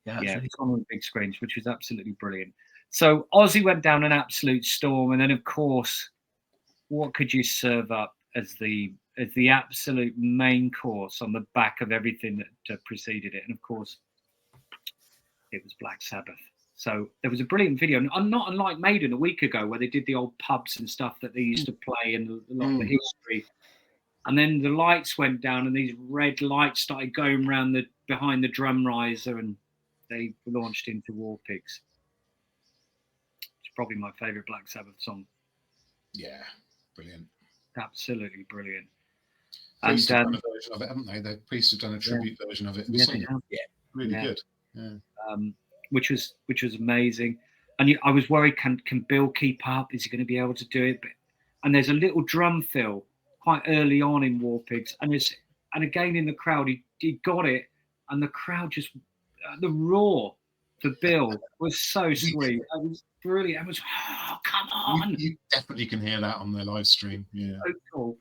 Yeah, It's on the big screens, which was absolutely brilliant. So Ozzy went down an absolute storm, and then of course, what could you serve up as the absolute main course on the back of everything that preceded it? And of course, it was Black Sabbath. So there was a brilliant video, and not unlike Maiden a week ago, where they did the old pubs and stuff that they used to play and a lot of the history. And then the lights went down, and these red lights started going around behind the drum riser, and they launched into War Pigs. It's probably my favourite Black Sabbath song. Yeah, brilliant. Absolutely brilliant. Priests have done a version of it, haven't they? The Priests have done a tribute version of it. Really good. Yeah. Which was amazing. And I was worried, can Bill keep up? Is he going to be able to do it? And there's a little drum fill quite early on in War Pigs, and again in the crowd, he got it, and the crowd just the roar for Bill was so sweet. It was brilliant. It was, oh, come on! You definitely can hear that on their live stream. Yeah, so cool.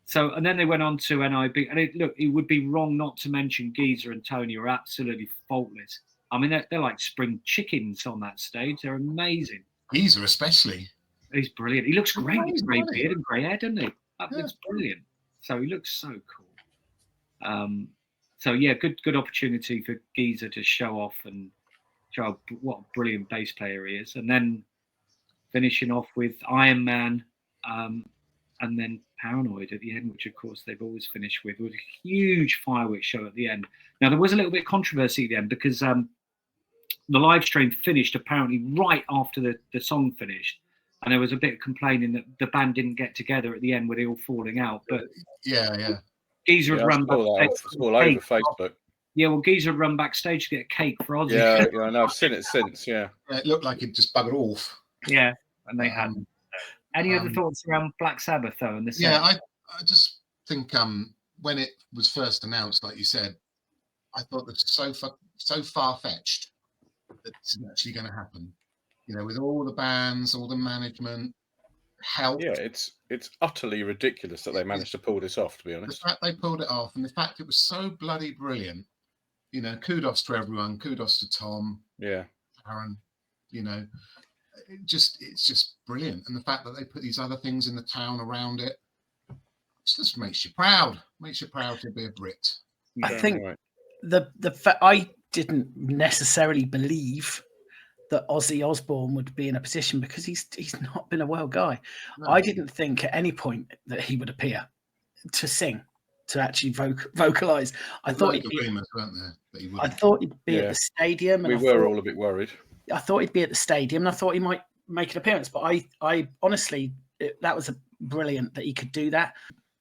So, and then they went on to NIB, and it would be wrong not to mention Geezer and Tony are absolutely faultless. I mean, they're like spring chickens on that stage. They're amazing. Geezer especially. He's brilliant. He looks great with grey beard and grey hair, doesn't he? That looks brilliant. So he looks so cool. So yeah, good opportunity for Geezer to show off and show what a brilliant bass player he is. And then finishing off with Iron Man, and then Paranoid at the end, which of course they've always finished with a huge fireworks show at the end. Now there was a little bit of controversy at the end, because the live stream finished apparently right after the song finished, and there was a bit of complaining that the band didn't get together at the end, were they all falling out. But Geezer had run backstage. It's all over Facebook. Yeah, well, Geezer had run backstage to get cake for Ozzy. Yeah, I know. I've seen it since. Yeah, it looked like it just buggered off. Yeah, and they hadn't. Any other thoughts around Black Sabbath though? In this, I just think when it was first announced, like you said, I thought that so far fetched that it's actually going to happen. You know, with all the bands, all the management help. Yeah, it's utterly ridiculous that they managed to pull this off. To be honest, the fact they pulled it off, and the fact it was so bloody brilliant. You know, kudos to everyone. Kudos to Tom. Yeah, Aaron. You know. It's just brilliant, and the fact that they put these other things in the town around it just makes you proud. Makes you proud to be a Brit. I think I didn't necessarily believe that Ozzy Osbourne would be in a position, because he's not been a well guy. No. I didn't think at any point that he would appear to sing, to actually vocalize. I thought he'd be, I thought he'd be at the stadium. And we were all a bit worried. I thought he'd be at the stadium, and I thought he might make an appearance. But I honestly, that was brilliant that he could do that.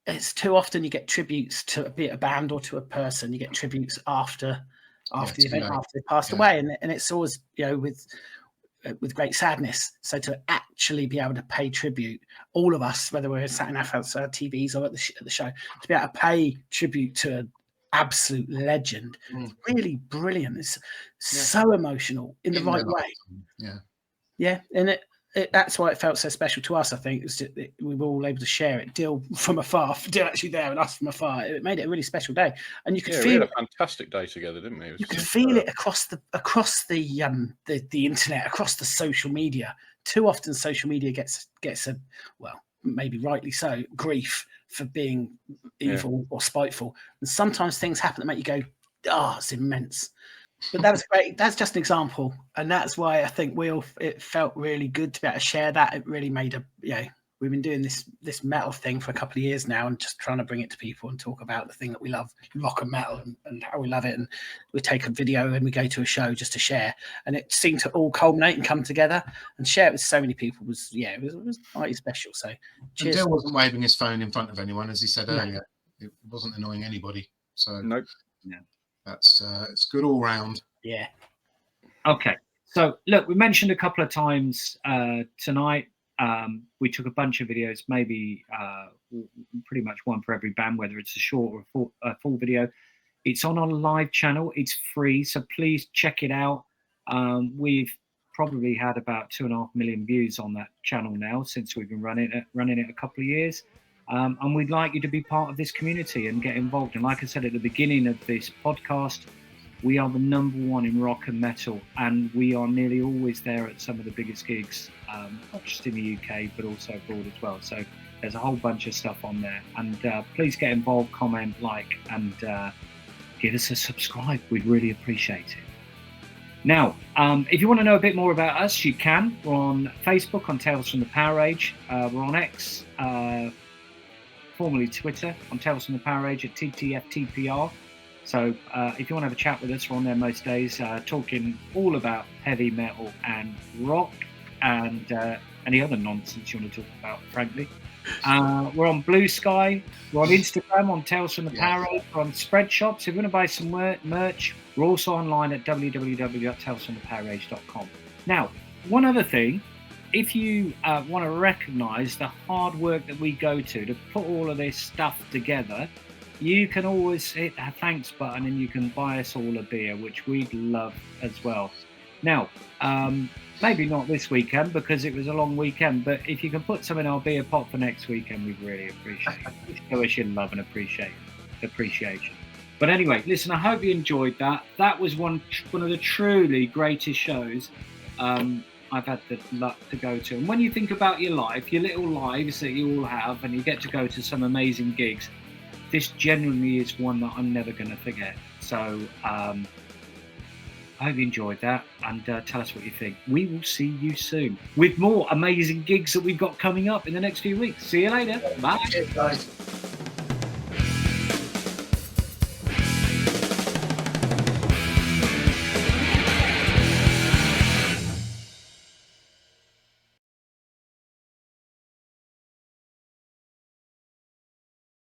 It's too often you get tributes to be it a band or to a person. You get tributes after the event, after they passed away, and it's always, you know, with great sadness. So to actually be able to pay tribute, all of us, whether we're sat in our TVs or at the show, to be able to pay tribute to an absolute legend, it's really brilliant. It's so emotional in the right way. Yeah, and that's why it felt so special to us. I think it was we were all able to share it. Dill from afar, Dill actually there, and us from afar. It made it a really special day, and you could feel we had a fantastic day together, didn't we? You could feel it across the internet, across the social media. Too often, social media gets a, well, maybe rightly so, grief for being evil or spiteful, and sometimes things happen that make you go, "Oh, it's immense." But that was great. That's just an example, and that's why I think it felt really good to be able to share that. It really made we've been doing this metal thing for a couple of years now, and just trying to bring it to people and talk about the thing that we love, rock and metal, and how we love it. And we take a video and we go to a show just to share, and it seemed to all culminate and come together and share it with so many people. It was mighty special. So cheers. Dill wasn't waving his phone in front of anyone, as he said earlier. It wasn't annoying anybody. So nope. That's it's good all round. Yeah. Okay. So look, we mentioned a couple of times tonight. We took a bunch of videos, maybe pretty much one for every band, whether it's a short or a full video. It's on our live channel. It's free, so please check it out. We've probably had about 2.5 million views on that channel now since we've been running it a couple of years. And we'd like you to be part of this community and get involved. And like I said at the beginning of this podcast, we are the #1 in rock and metal, and we are nearly always there at some of the biggest gigs, not just in the UK, but also abroad as well. So there's a whole bunch of stuff on there. And please get involved, comment, like, and give us a subscribe. We'd really appreciate it. Now, if you want to know a bit more about us, you can. We're on Facebook on Tales from the Power Age. We're on X, formerly Twitter, on Tales from the Power Age at TTFTPR. So if you want to have a chat with us, we're on there most days, talking all about heavy metal and rock and any other nonsense you want to talk about, frankly. We're on Bluesky. We're on Instagram on Tales from the Power Age. We're on Spreadshops. If you want to buy some merch, we're also online at www.talesfromthepowerage.com. Now, one other thing, if you want to recognise the hard work that we go to put all of this stuff together, you can always hit that thanks button and you can buy us all a beer, which we'd love as well. Now, maybe not this weekend because it was a long weekend, but if you can put some in our beer pot for next weekend, we'd really appreciate it. Show us your love and appreciation. But anyway, listen, I hope you enjoyed that. That was one of the truly greatest shows I've had the luck to go to. And when you think about your life, your little lives that you all have, and you get to go to some amazing gigs, this genuinely is one that I'm never going to forget. So I hope you enjoyed that, and tell us what you think. We will see you soon with more amazing gigs that we've got coming up in the next few weeks. See you later. Bye. Cheers, guys.